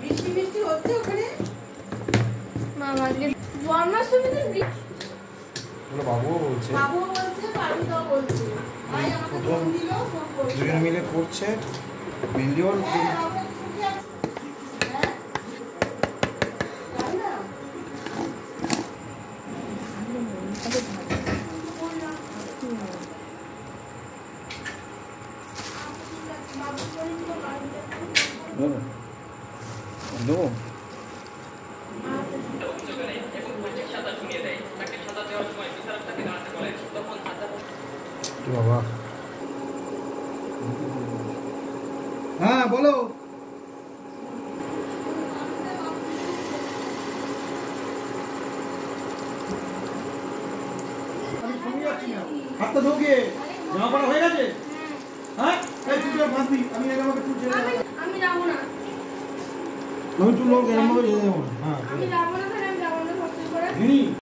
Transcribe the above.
বৃষ্টি বৃষ্টি হচ্ছে ওখানে মামা আজকে জন্মাষ্টমীতে বাবুও বলছে পারমিতাও বলছে ভাই আমাকে ফোন দিল ফোন করছে দুজন মিলে করছে মিলিয়ন দেবো বাবা হ্যাঁ বলো আমি শুনে যাচ্ছি না হাতটা ঢোকে জামা পড়া হয়ে গেছে হ্যাঁ এই তুই বাঁধবি আমি এর আমাকে তুই ছেড়ে আমি যাবো না আমি তুই লোক এরকম ভাবে যেতে যাবো না হ্যাঁ আমি যাবো না, তাহলে আমি যাবো না সত্যি করে।